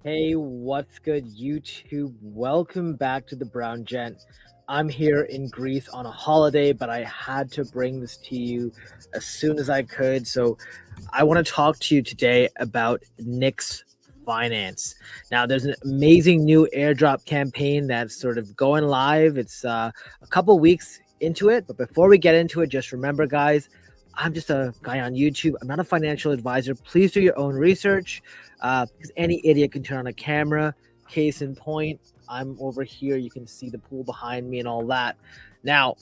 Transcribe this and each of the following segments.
Hey, what's good, YouTube? Welcome back to the Brown Gent. I'm here in Greece on a holiday, but I had to bring this to you as soon as I could. So, I want to talk to you today about Nix Finance. Now, there's an amazing new airdrop campaign that's sort of going live. It's a couple weeks into it, but before we get into it, just remember, guys, I'm just a guy on YouTube. I'm not a financial advisor. Please do your own research because any idiot can turn on a camera. Case in point, I'm over here. You can see the pool behind me and all that. Now,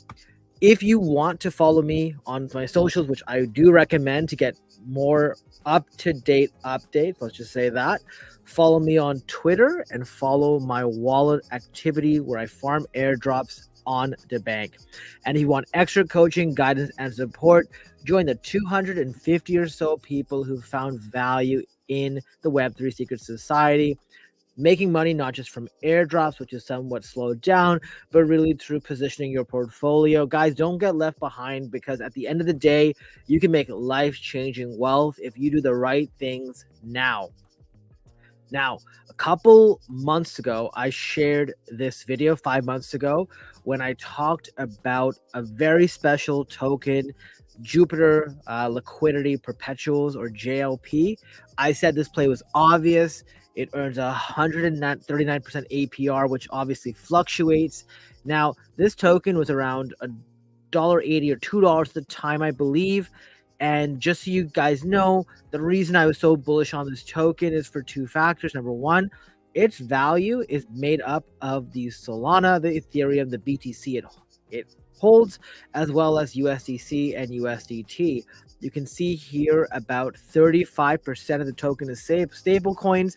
if you want to follow me on my socials, which I do recommend to get more up to date updates, let's just say that, follow me on Twitter and follow my wallet activity where I farm airdrops on the bank. And if you want extra coaching, guidance, and support, join the 250 or so people who found value in the Web3 Secret Society, making money not just from airdrops, which is somewhat slowed down, but really through positioning your portfolio. Guys, don't get left behind because at the end of the day, you can make life changing wealth if you do the right things now. Now, a couple months ago, I shared this video 5 months ago when I talked about a very special token, Jupiter Liquidity Perpetuals or JLP. I said this play was obvious. It earns 139% APR, which obviously fluctuates. Now, this token was around $1.80 or $2 at the time, I believe. And just so you guys know, the reason I was so bullish on this token is for two factors. Number one, its value is made up of the Solana, the Ethereum, the BTC it holds, as well as USDC and USDT. You can see here about 35% of the token is stable coins,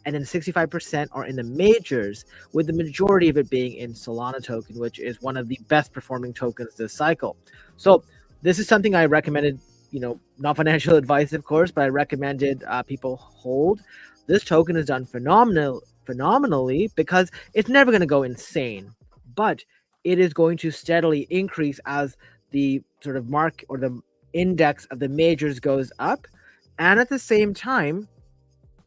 and then 65% are in the majors, with the majority of it being in Solana token, which is one of the best performing tokens this cycle. So this is something I recommended, not financial advice, of course, but I recommended people hold. This token has done phenomenally because it's never going to go insane, but it is going to steadily increase as the sort of mark or the index of the majors goes up. And at the same time,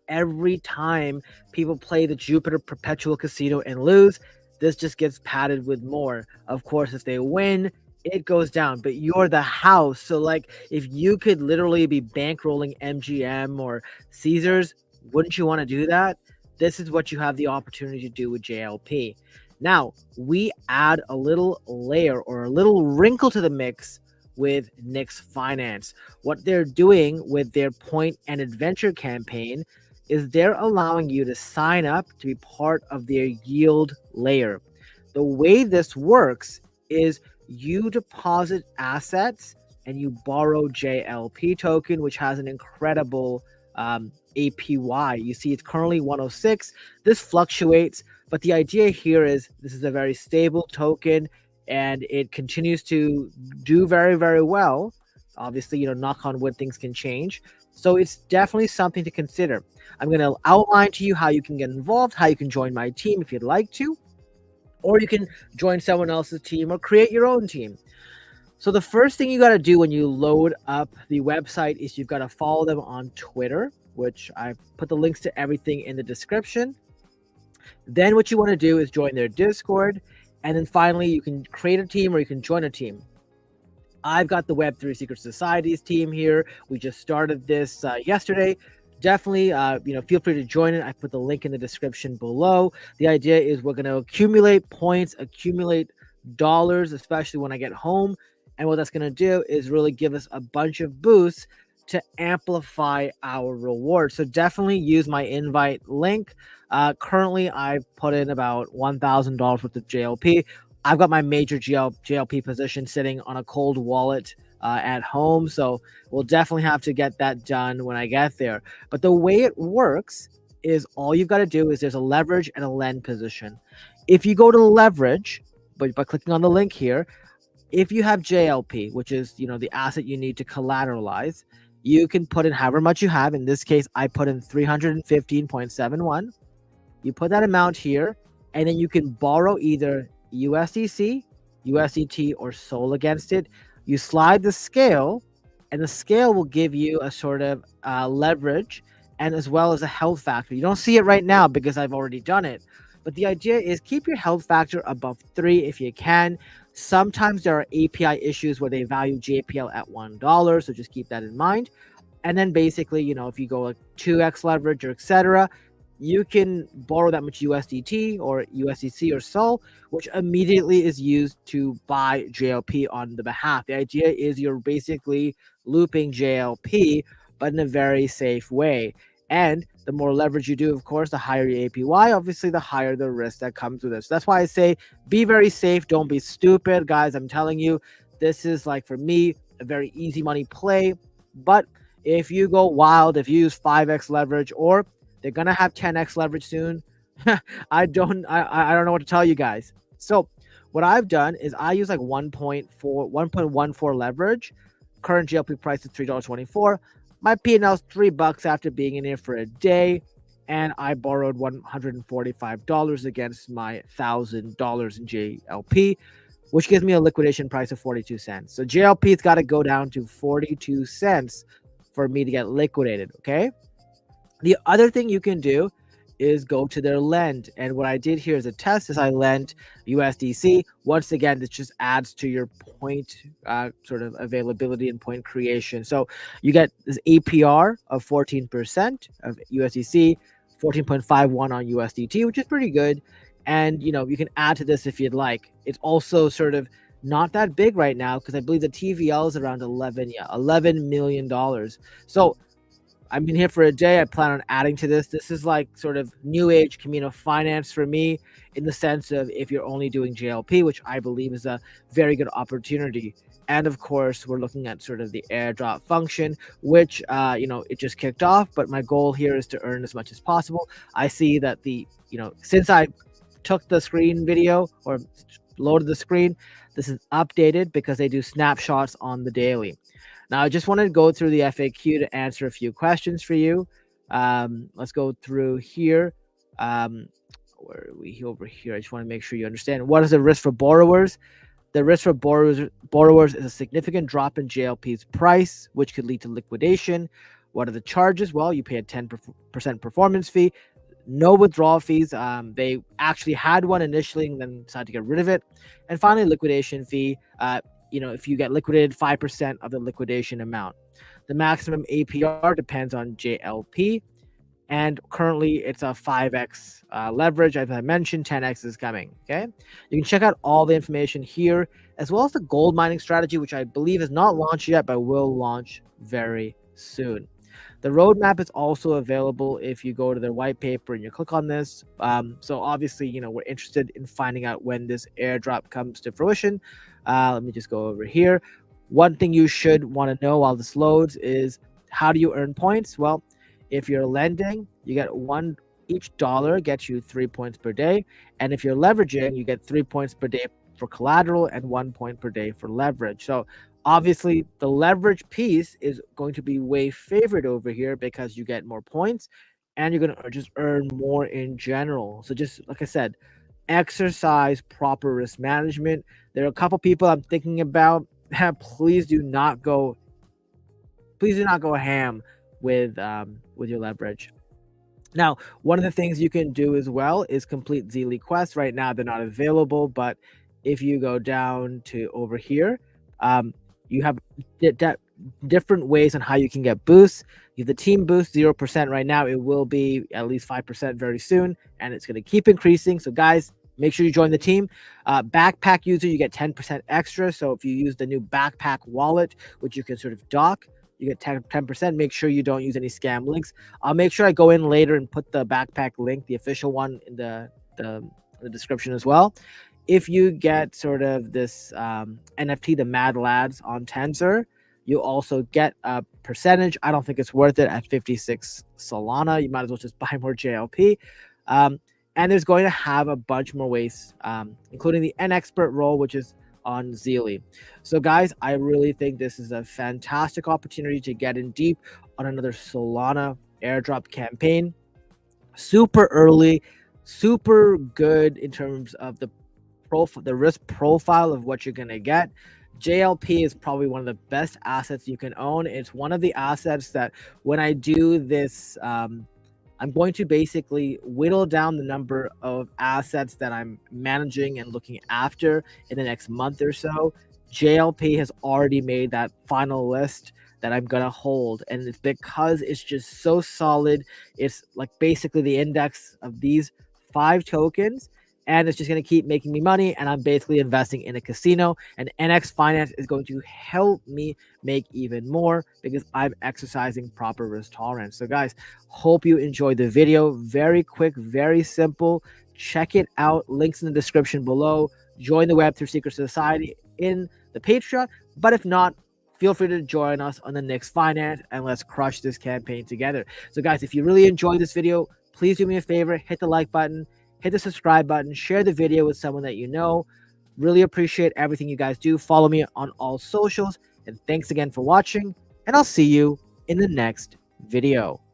every time people play the Jupiter Perpetual Casino and lose, this just gets padded with more. Of course, if they win, it goes down, but you're the house. So, like, if you could literally be bankrolling MGM or Caesars, wouldn't you want to do that? This is what you have the opportunity to do with JLP. Now, we add a little layer or a little wrinkle to the mix with Nix Finance. What they're doing with their point and adventure campaign is they're allowing you to sign up to be part of their yield layer. The way this works is you deposit assets and you borrow JLP token, which has an incredible APY. You see, it's currently 106. This fluctuates, but the idea here is this is a very stable token and it continues to do very, very well. Obviously, knock on wood, things can change. So it's definitely something to consider. I'm going to outline to you how you can get involved, how you can join my team if you'd like to, or you can join someone else's team or create your own team. So the first thing you got to do when you load up the website is you've got to follow them on Twitter, which I put the links to everything in the description. Then what you want to do is join their Discord. And then finally, you can create a team or you can join a team. I've got the Web3 Secret Societies team here. We just started this yesterday. Definitely, feel free to join it. I put the link in the description below. The idea is we're going to accumulate points, accumulate dollars, especially when I get home. And what that's going to do is really give us a bunch of boosts to amplify our reward. So definitely use my invite link. Currently, I've put in about $1,000 worth of JLP. I've got my major JLP position sitting on a cold wallet at home. So we'll definitely have to get that done when I get there. But the way it works is all you've got to do is there's a leverage and a lend position. If you go to leverage, but by clicking on the link here, if you have JLP, which is, the asset you need to collateralize, you can put in however much you have. In this case, I put in 315.71. You put that amount here, and then you can borrow either USDC, USDT, or SOL against it. You slide the scale, and the scale will give you a sort of leverage and as well as a health factor. You don't see it right now because I've already done it. But the idea is keep your health factor above 3 if you can. Sometimes there are API issues where they value JPL at $1, so just keep that in mind. And then basically, if you go like 2x leverage or etc., you can borrow that much USDT or USDC or SOL, which immediately is used to buy JLP on the behalf. The idea is you're basically looping JLP, but in a very safe way. And the more leverage you do, of course, the higher your APY. Obviously, the higher the risk that comes with it. So that's why I say be very safe. Don't be stupid, guys. I'm telling you, this is like for me a very easy money play. But if you go wild, if you use 5x leverage, or they're gonna have 10x leverage soon, I don't know what to tell you guys. So what I've done is I use like 1.14 leverage. Current GLP price is $3.24. My P&L is $3 after being in here for a day, and I borrowed $145 against my $1,000 in JLP, which gives me a liquidation price of 42 cents. So JLP's got to go down to 42 cents for me to get liquidated, okay? The other thing you can do is go to their lend. And what I did here as a test is I lent USDC. Once again, this just adds to your point sort of availability and point creation. So you get this APR of 14% of USDC, 14.51 on USDT, which is pretty good. And, you can add to this if you'd like. It's also sort of not that big right now because I believe the TVL is around $11 million. So I've been here for a day. I plan on adding to this. This is like sort of new age communal finance for me in the sense of if you're only doing JLP, which I believe is a very good opportunity. And of course, we're looking at sort of the airdrop function, which, it just kicked off. But my goal here is to earn as much as possible. I see that since I took the screen video or loaded the screen, this is updated because they do snapshots on the daily. Now, I just wanted to go through the FAQ to answer a few questions for you. Let's go through here. Where are we over here? I just want to make sure you understand. What is the risk for borrowers? The risk for borrowers is a significant drop in JLP's price, which could lead to liquidation. What are the charges? Well, you pay a 10% performance fee. No withdrawal fees. They actually had one initially and then decided to get rid of it. And finally, liquidation fee. If you get liquidated, 5% of the liquidation amount. The maximum APR depends on JLP, and currently it's a 5x leverage. As I mentioned, 10x is coming, okay? You can check out all the information here, as well as the gold mining strategy, which I believe is not launched yet, but will launch very soon. The roadmap is also available if you go to their white paper and you click on this. So obviously, we're interested in finding out when this airdrop comes to fruition. Let me just go over here. One thing you should want to know while this loads is how do you earn points? Well, if you're lending, you get each dollar gets you 3 points per day. And if you're leveraging, you get 3 points per day for collateral and 1 point per day for leverage. So obviously, the leverage piece is going to be way favored over here because you get more points and you're going to just earn more in general. So just like I said, exercise proper risk management. There are a couple people I'm thinking about. Please do not go ham with your leverage. Now, one of the things you can do as well is complete Zeely quests. Right now, they're not available, but if you go down to over here, you have different ways on how you can get boosts. You have the team boost 0% right now. It will be at least 5% very soon, and it's going to keep increasing. So guys, make sure you join the team. Backpack user, you get 10% extra. So if you use the new backpack wallet, which you can sort of dock, you get 10%. Make sure you don't use any scam links. I'll make sure I go in later and put the backpack link, the official one, in the description as well. If you get sort of this NFT, the Mad Lads on Tensor, you also get a percentage. I don't think it's worth it at 56 Solana. You might as well just buy more JLP. And there's going to have a bunch more ways, including the N-Expert role, which is on Zeely. So guys, I really think this is a fantastic opportunity to get in deep on another Solana airdrop campaign. Super early, super good in terms of the risk profile of what you're going to get. JLP is probably one of the best assets you can own. It's one of the assets that when I do this, I'm going to basically whittle down the number of assets that I'm managing and looking after in the next month or so. JLP has already made that final list that I'm going to hold. And it's because it's just so solid. It's like basically the index of these 5 tokens. And it's just going to keep making me money. And I'm basically investing in a casino. And NX Finance is going to help me make even more because I'm exercising proper risk tolerance. So, guys, hope you enjoyed the video. Very quick, very simple. Check it out. Links in the description below. Join the Web3 Secret Society in the Patreon. But if not, feel free to join us on the Nix Finance and let's crush this campaign together. So, guys, if you really enjoyed this video, please do me a favor, hit the like button, hit the subscribe button, share the video with someone that you know. Really appreciate everything you guys do. Follow me on all socials. And thanks again for watching. And I'll see you in the next video.